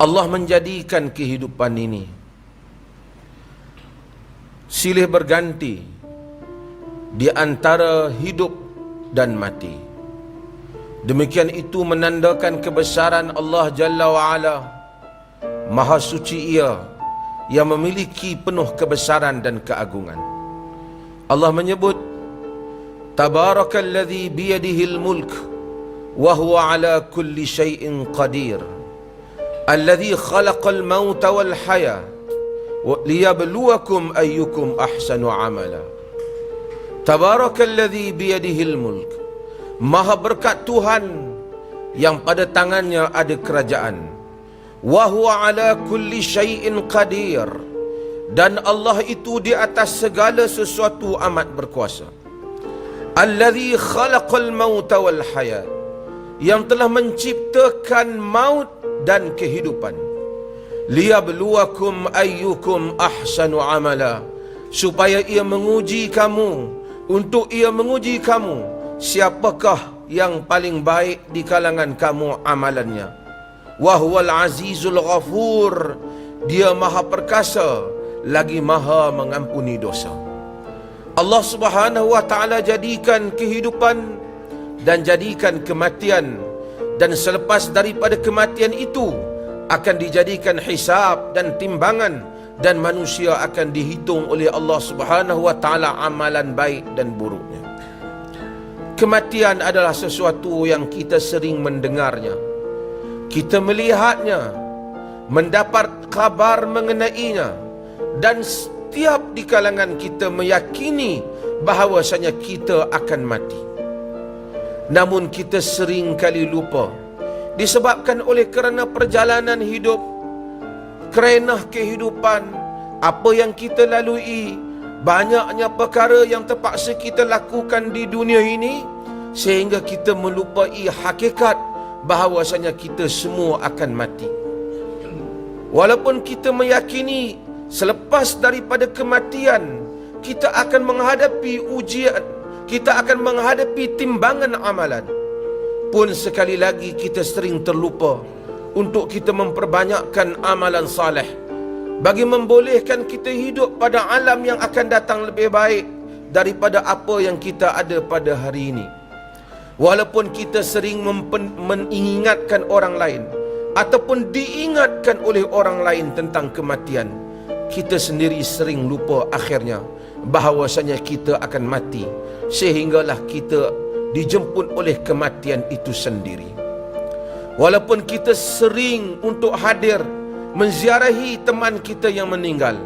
Allah menjadikan kehidupan ini silih berganti di antara hidup dan mati. Demikian itu menandakan kebesaran Allah Jalla wa'ala. Maha suci Ia yang memiliki penuh kebesaran dan keagungan. Allah menyebut, Tabarakalladzi biyadihil mulk wa huwa ala kulli syai'in qadir. Alladzi khalaqal mauta wal haya liyabluwakum ayyukum ahsanu amala. Tabarakalladzi biyadihil mulk. Maha berkat Tuhan yang pada tangannya ada kerajaan. Wa huwa ala kulli syai'in qadir. Dan Allah itu di atas segala sesuatu amat berkuasa. Alladzi khalaqal mauta wal hayat. Yang telah menciptakan maut dan kehidupan. Liyabluwakum ayyukum ahsanu amala. Supaya Ia menguji kamu. Untuk Ia menguji kamu, siapakah yang paling baik di kalangan kamu amalannya. Wahwal azizul ghafur. Dia maha perkasa lagi maha mengampuni dosa. Allah Subhanahu wa ta'ala jadikan kehidupan dan jadikan kematian, dan selepas daripada kematian itu akan dijadikan hisab dan timbangan, dan manusia akan dihitung oleh Allah Subhanahu wa ta'ala amalan baik dan buruknya. Kematian adalah sesuatu yang kita sering mendengarnya, kita melihatnya, mendapat kabar mengenainya, dan setiap di kalangan kita meyakini bahawasanya kita akan mati. Namun kita sering kali lupa, disebabkan oleh kerana perjalanan hidup, kerana kehidupan, apa yang kita lalui, banyaknya perkara yang terpaksa kita lakukan di dunia ini, sehingga kita melupai hakikat bahawasanya kita semua akan mati. Walaupun kita meyakini selepas daripada kematian kita akan menghadapi ujian, kita akan menghadapi timbangan amalan, pun sekali lagi kita sering terlupa untuk kita memperbanyakkan amalan saleh bagi membolehkan kita hidup pada alam yang akan datang lebih baik daripada apa yang kita ada pada hari ini. Walaupun kita sering mengingatkan orang lain ataupun diingatkan oleh orang lain tentang kematian, kita sendiri sering lupa akhirnya bahawasanya kita akan mati, sehinggalah kita dijemput oleh kematian itu sendiri. Walaupun kita sering untuk hadir menziarahi teman kita yang meninggal,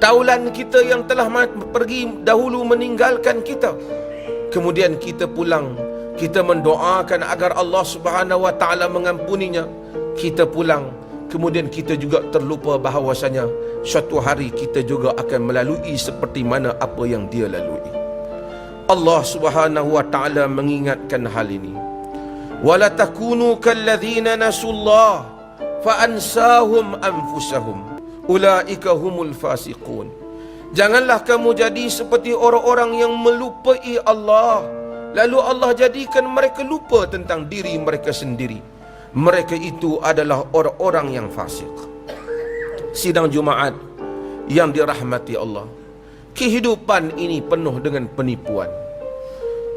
taulan kita yang telah pergi dahulu meninggalkan kita, kemudian kita pulang, kita mendoakan agar Allah Subhanahu wa ta'ala mengampuninya, kita pulang, kemudian kita juga terlupa bahawasanya suatu hari kita juga akan melalui seperti mana apa yang dia lalui. Allah Subhanahu wa ta'ala mengingatkan hal ini. Wala takunu kalladzina nasullah fa ansahum anfusahum ulaika humul fasiqun. Janganlah kamu jadi seperti orang-orang yang melupai Allah, lalu Allah jadikan mereka lupa tentang diri mereka sendiri. Mereka itu adalah orang-orang yang fasik. Sidang Jumaat yang dirahmati Allah, kehidupan ini penuh dengan penipuan.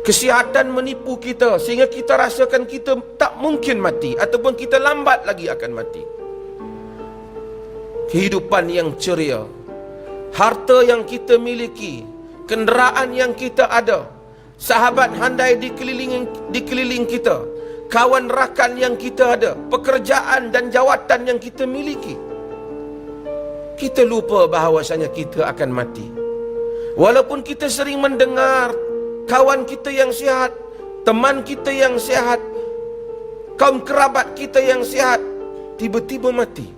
Kesihatan menipu kita sehingga kita rasakan kita tak mungkin mati, ataupun kita lambat lagi akan mati. Kehidupan yang ceria, harta yang kita miliki, kenderaan yang kita ada, sahabat handai di keliling kita, kawan rakan yang kita ada, pekerjaan dan jawatan yang kita miliki. Kita lupa bahawasanya kita akan mati. Walaupun kita sering mendengar kawan kita yang sihat, teman kita yang sihat, kaum kerabat kita yang sihat, tiba-tiba mati.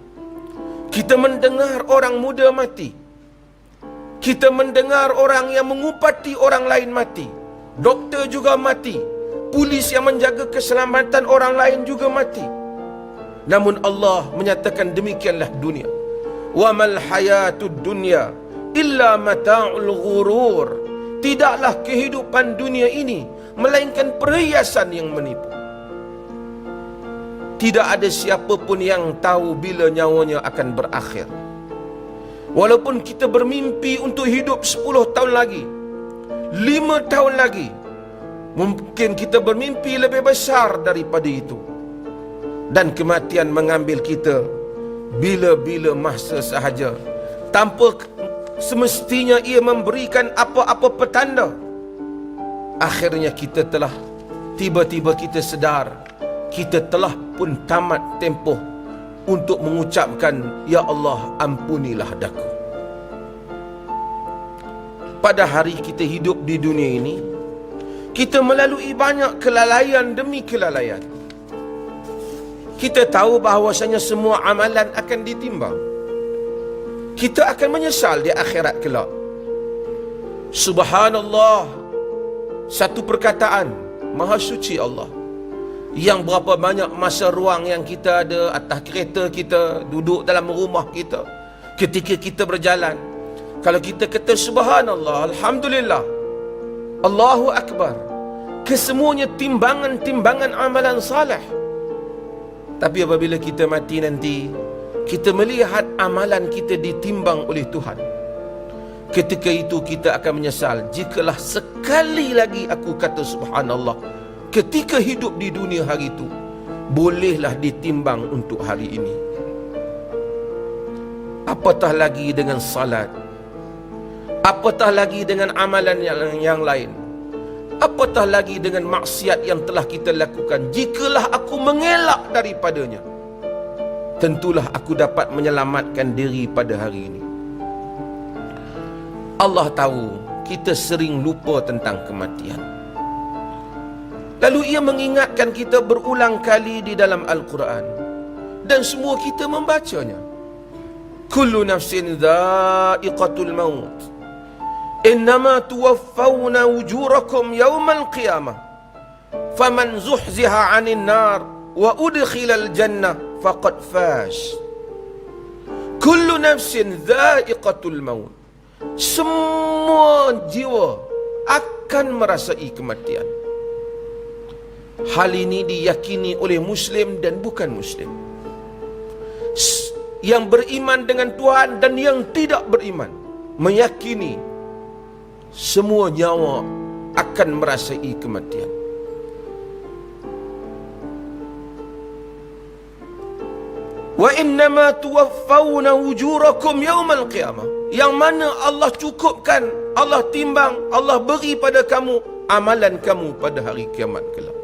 Kita mendengar orang muda mati, kita mendengar orang yang mengupati orang lain mati, doktor juga mati, polis yang menjaga keselamatan orang lain juga mati. Namun Allah menyatakan demikianlah dunia. Wa mal hayatud dunya illa mata'ul ghurur. Tidaklah kehidupan dunia ini melainkan perhiasan yang menipu. Tidak ada siapa pun yang tahu bila nyawanya akan berakhir. Walaupun kita bermimpi untuk hidup 10 tahun lagi, 5 tahun lagi, mungkin kita bermimpi lebih besar daripada itu. Dan kematian mengambil kita bila-bila masa sahaja, tanpa semestinya ia memberikan apa-apa petanda. Akhirnya kita telah tiba-tiba kita sedar, kita telah pun tamat tempoh untuk mengucapkan, Ya Allah, ampunilah daku. Pada hari kita hidup di dunia ini, kita melalui banyak kelalaian demi kelalaian. Kita tahu bahawasanya semua amalan akan ditimbang. Kita akan menyesal di akhirat kelak. Subhanallah, satu perkataan, Maha Suci Allah. Yang berapa banyak masa ruang yang kita ada atas kereta kita, duduk dalam rumah kita, ketika kita berjalan. Kalau kita kata Subhanallah, Alhamdulillah, Allahu Akbar, kesemuanya timbangan-timbangan amalan salih. Tapi apabila kita mati nanti, kita melihat amalan kita ditimbang oleh Tuhan. Ketika itu kita akan menyesal, jikalau sekali lagi aku kata Subhanallah ketika hidup di dunia hari itu, bolehlah ditimbang untuk hari ini. Apatah lagi dengan salat, apatah lagi dengan amalan yang lain, apatah lagi dengan maksiat yang telah kita lakukan. Jikalau aku mengelak daripadanya, tentulah aku dapat menyelamatkan diri pada hari ini. Allah tahu kita sering lupa tentang kematian. Lalu ia mengingatkan kita berulang kali di dalam Al-Quran, dan semua kita membacanya. Kullu nafsin dha'iqatul maut, innama tuwaffawna wujurakum yawmal qiyamah, faman zuhziha 'anil nar wa udkhilal jannah faqad faz. Kullu nafsin dha'iqatul maut. Semua jiwa akan merasai kematian. Hal ini diyakini oleh Muslim dan bukan Muslim, yang beriman dengan Tuhan dan yang tidak beriman, meyakini semua nyawa akan merasai kematian. Wa innama tuwaffawna wujurakum yawmal qiyamah. Yang mana Allah cukupkan, Allah timbang, Allah beri pada kamu amalan kamu pada hari kiamat kelak.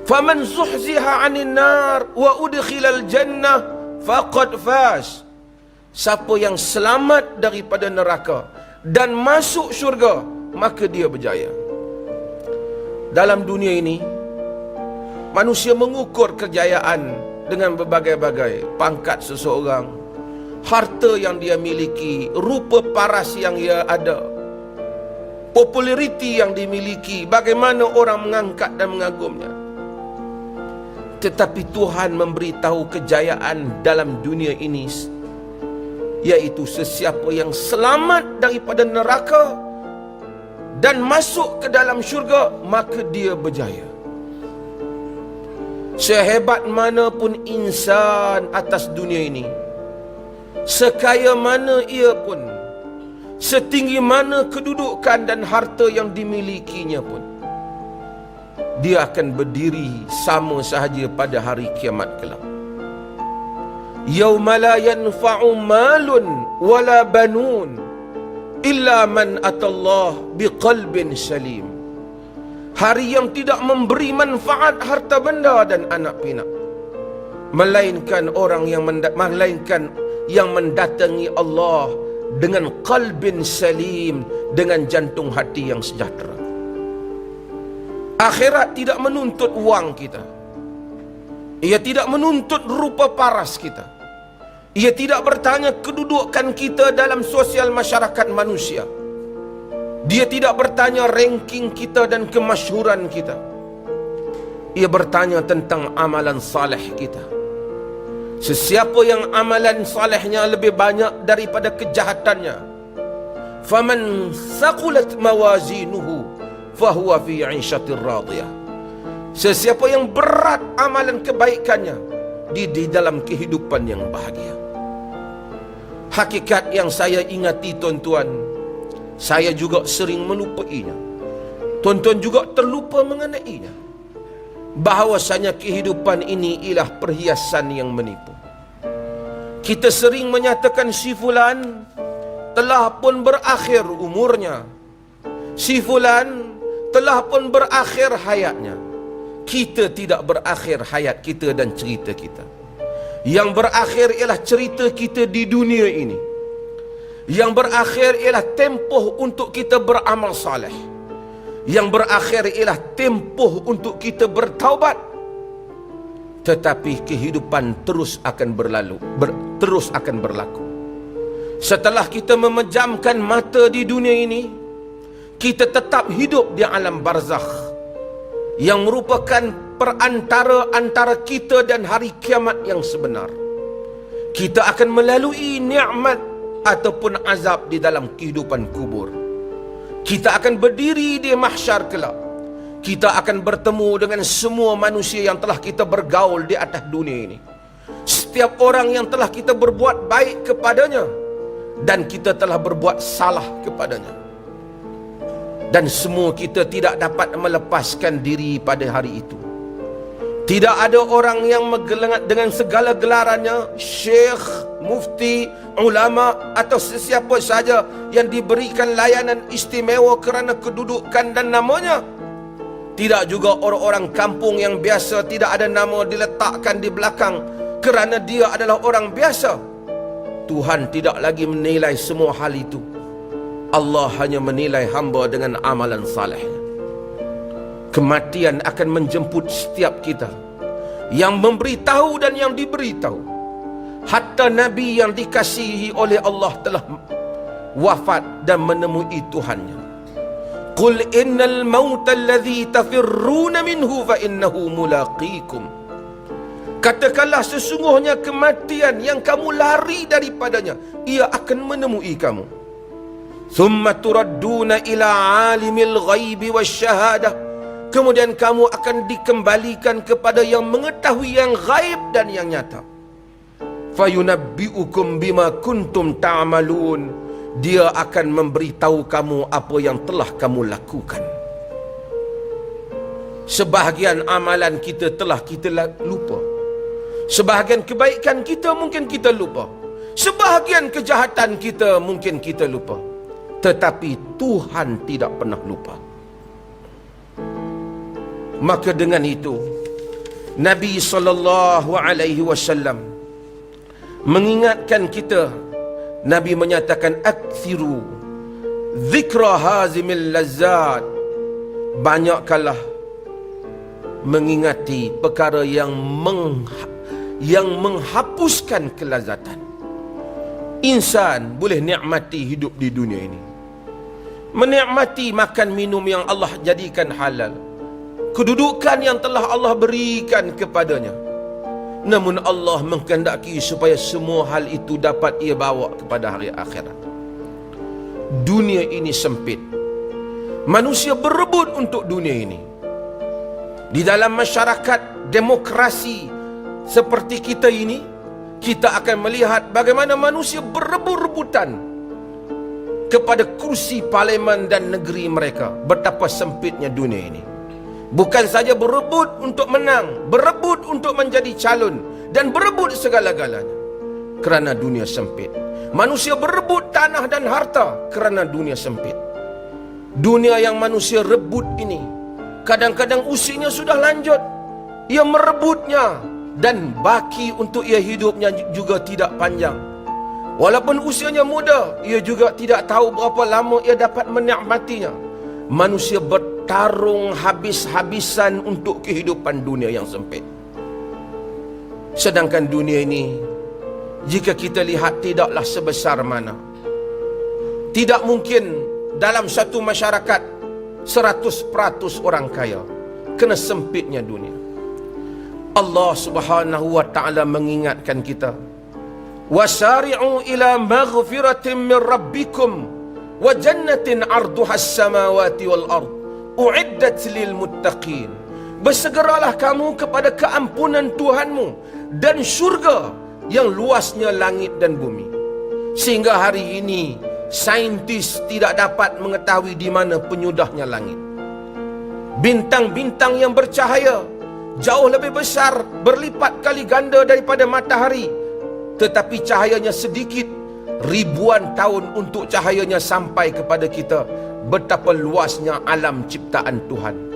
Faman zuhziha 'anil nar wa udkhilal jannah faqad faz. Siapa yang selamat daripada neraka dan masuk syurga, maka dia berjaya. Dalam dunia ini, manusia mengukur kejayaan dengan berbagai-bagai pangkat seseorang, harta yang dia miliki, rupa paras yang ia ada, populariti yang dimiliki, bagaimana orang mengangkat dan mengagumnya. Tetapi Tuhan memberitahu kejayaan dalam dunia ini, yaitu sesiapa yang selamat daripada neraka dan masuk ke dalam syurga, maka dia berjaya. Sehebat mana pun insan atas dunia ini, sekaya mana ia pun, setinggi mana kedudukan dan harta yang dimilikinya pun, dia akan berdiri sama sahaja pada hari kiamat kelak. Yauma la yanfa'u malun wala banun illa man atallah biqalbin salim. Hari yang tidak memberi manfaat harta benda dan anak pinak, melainkan yang mendatangi Allah dengan qalbin salim, dengan jantung hati yang sejahtera. Akhirat tidak menuntut wang kita, ia tidak menuntut rupa paras kita, ia tidak bertanya kedudukan kita dalam sosial masyarakat manusia, dia tidak bertanya ranking kita dan kemasyhuran kita. Ia bertanya tentang amalan saleh kita. Sesiapa yang amalan salehnya lebih banyak daripada kejahatannya, faman saqulat mawazinuhu fahuwa fi 'ishatir radiyah. Sesiapa yang berat amalan kebaikannya di dalam kehidupan yang bahagia. Hakikat yang saya ingati tuan-tuan, saya juga sering melupainya. Tuan-tuan juga terlupa mengenainya. Bahawasanya kehidupan ini ialah perhiasan yang menipu. Kita sering menyatakan si fulan telah pun berakhir umurnya, si fulan telah pun berakhir hayatnya. Kita tidak berakhir hayat kita dan cerita kita. Yang berakhir ialah cerita kita di dunia ini. Yang berakhir ialah tempoh untuk kita beramal saleh. Yang berakhir ialah tempoh untuk kita bertaubat. Tetapi kehidupan terus akan terus akan berlaku. Setelah kita memejamkan mata di dunia ini, kita tetap hidup di alam barzakh, yang merupakan perantara antara kita dan hari kiamat yang sebenar. Kita akan melalui nikmat ataupun azab di dalam kehidupan kubur. Kita akan berdiri di mahsyar kelak. Kita akan bertemu dengan semua manusia yang telah kita bergaul di atas dunia ini. Setiap orang yang telah kita berbuat baik kepadanya dan kita telah berbuat salah kepadanya. Dan semua kita tidak dapat melepaskan diri pada hari itu. Tidak ada orang yang menggelengat dengan segala gelarannya, syekh, mufti, ulama atau sesiapa saja yang diberikan layanan istimewa kerana kedudukan dan namanya. Tidak juga orang-orang kampung yang biasa tidak ada nama diletakkan di belakang kerana dia adalah orang biasa. Tuhan tidak lagi menilai semua hal itu. Allah hanya menilai hamba dengan amalan saleh. Kematian akan menjemput setiap kita, yang memberitahu dan yang diberitahu. Hatta Nabi yang dikasihi oleh Allah telah wafat dan menemui Tuhannya. Qul innal mauta alladhi tafirruna minhu fa innahu mulaqikum. Katakanlah, sesungguhnya kematian yang kamu lari daripadanya, ia akan menemui kamu. Thumma turadduna ila alimil ghaibi wasyahadah. Kemudian kamu akan dikembalikan kepada yang mengetahui yang gaib dan yang nyata. Fayunabbi'ukum bima kuntum ta'malun. Dia akan memberitahu kamu apa yang telah kamu lakukan. Sebahagian amalan kita telah kita lupa. Sebahagian kebaikan kita mungkin kita lupa. Sebahagian kejahatan kita mungkin kita lupa. Tetapi Tuhan tidak pernah lupa. Maka dengan itu Nabi SAW mengingatkan kita. Nabi menyatakan, aktsiru zikra hazimil lazzat. Banyakkanlah mengingati perkara yang menghapuskan kelazatan. Insan boleh nikmati hidup di dunia ini, menikmati makan minum yang Allah jadikan halal, kedudukan yang telah Allah berikan kepadanya. Namun Allah mengkehendaki supaya semua hal itu dapat ia bawa kepada hari akhirat. Dunia ini sempit. Manusia berebut untuk dunia ini. Di dalam masyarakat demokrasi seperti kita ini, kita akan melihat bagaimana manusia berebut-rebutan kepada kursi parlimen dan negeri mereka. Betapa sempitnya dunia ini. Bukan saja berebut untuk menang, berebut untuk menjadi calon, dan berebut segala-galanya kerana dunia sempit. Manusia berebut tanah dan harta kerana dunia sempit. Dunia yang manusia rebut ini, kadang-kadang usianya sudah lanjut. Ia merebutnya, dan baki untuk ia hidupnya juga tidak panjang. Walaupun usianya muda, ia juga tidak tahu berapa lama ia dapat menikmatinya. Manusia bertarung habis-habisan untuk kehidupan dunia yang sempit. Sedangkan dunia ini, jika kita lihat, tidaklah sebesar mana. Tidak mungkin dalam satu masyarakat 100% orang kaya, kena sempitnya dunia. Allah Subhanahu wa ta'ala mengingatkan kita, wasari'u ila maghfiratin min rabbikum wa jannatin arduhas samawati wal ard u'iddat lil muttaqin. Bersegeralah kamu kepada keampunan Tuhanmu dan syurga yang luasnya langit dan bumi. Sehingga hari ini saintis tidak dapat mengetahui di mana penyudahnya langit. Bintang-bintang yang bercahaya jauh lebih besar, berlipat kali ganda daripada matahari, tetapi cahayanya sedikit. Ribuan tahun untuk cahayanya sampai kepada kita. Betapa luasnya alam ciptaan Tuhan.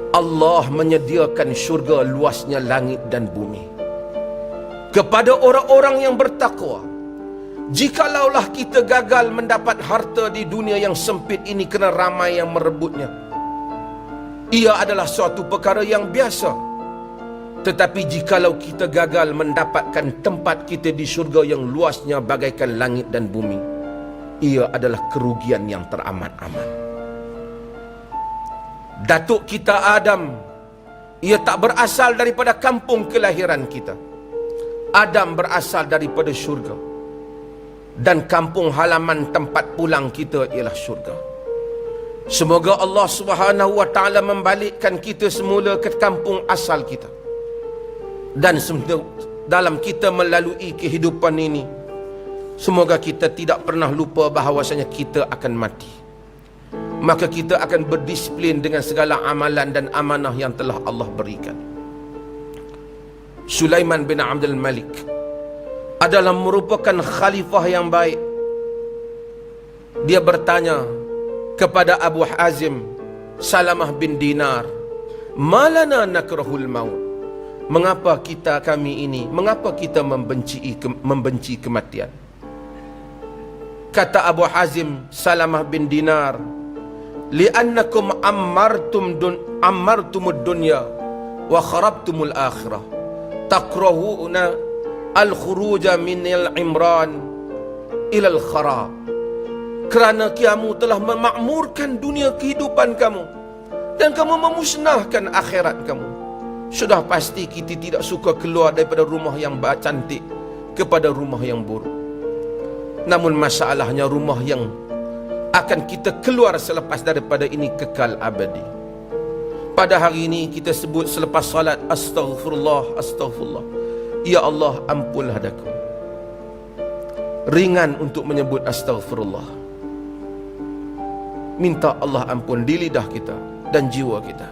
Allah menyediakan syurga luasnya langit dan bumi kepada orang-orang yang bertakwa. Jikalaulah kita gagal mendapat harta di dunia yang sempit ini kerana ramai yang merebutnya, ia adalah suatu perkara yang biasa. Tetapi jikalau kita gagal mendapatkan tempat kita di syurga yang luasnya bagaikan langit dan bumi, ia adalah kerugian yang teramat-amat. Datuk kita Adam, ia tak berasal daripada kampung kelahiran kita. Adam berasal daripada syurga, dan kampung halaman tempat pulang kita ialah syurga. Semoga Allah Subhanahu wa taala membalikkan kita semula ke kampung asal kita. Dan dalam kita melalui kehidupan ini, semoga kita tidak pernah lupa bahawasanya kita akan mati. Maka kita akan berdisiplin dengan segala amalan dan amanah yang telah Allah berikan. Sulaiman bin Abdul Malik adalah merupakan khalifah yang baik. Dia bertanya kepada Abu Hazim Salamah bin Dinar, "Malana nakrahul maut?" Mengapa mengapa kita membenci kematian? Kata Abu Hazim Salamah bin Dinar, "Li'annakum ammartumud dunya wa kharabtumul akhirah. Takrahuna al-khuruja minal imran ilal kharab." Kerana kamu telah memakmurkan dunia kehidupan kamu dan kamu memusnahkan akhirat kamu, sudah pasti kita tidak suka keluar daripada rumah yang cantik kepada rumah yang buruk. Namun masalahnya rumah yang akan kita keluar selepas daripada ini kekal abadi. Pada hari ini kita sebut selepas salat, astaghfirullah, astaghfirullah. Ya Allah, ampunlah daku. Ringan untuk menyebut astaghfirullah. Minta Allah ampun di lidah kita dan jiwa kita.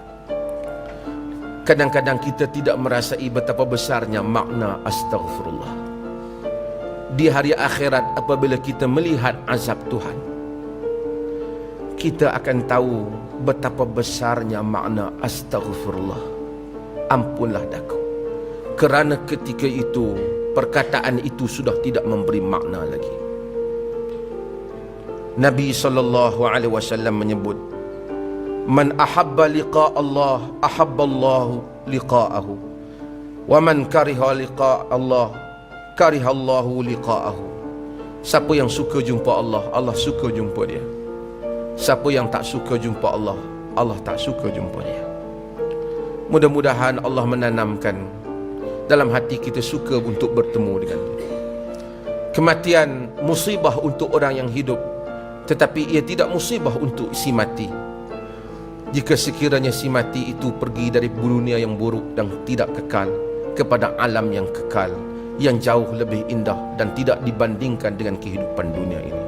Kadang-kadang kita tidak merasai betapa besarnya makna astaghfirullah. Di hari akhirat apabila kita melihat azab Tuhan, kita akan tahu betapa besarnya makna astaghfirullah. Ampunlah daku. Kerana ketika itu perkataan itu sudah tidak memberi makna lagi. Nabi SAW menyebut, "Man ahabba liqa Allah, ahabba Allah liqa'ahu. Wa man kariha liqa Allah, kariha Allah liqa'ahu." Siapa yang suka jumpa Allah, Allah suka jumpa dia. Siapa yang tak suka jumpa Allah, Allah tak suka jumpa dia. Mudah-mudahan Allah menanamkan dalam hati kita suka untuk bertemu dengan dia. Kematian musibah untuk orang yang hidup, tetapi ia tidak musibah untuk si mati. Jika sekiranya si mati itu pergi dari dunia yang buruk dan tidak kekal kepada alam yang kekal, yang jauh lebih indah dan tidak dibandingkan dengan kehidupan dunia ini.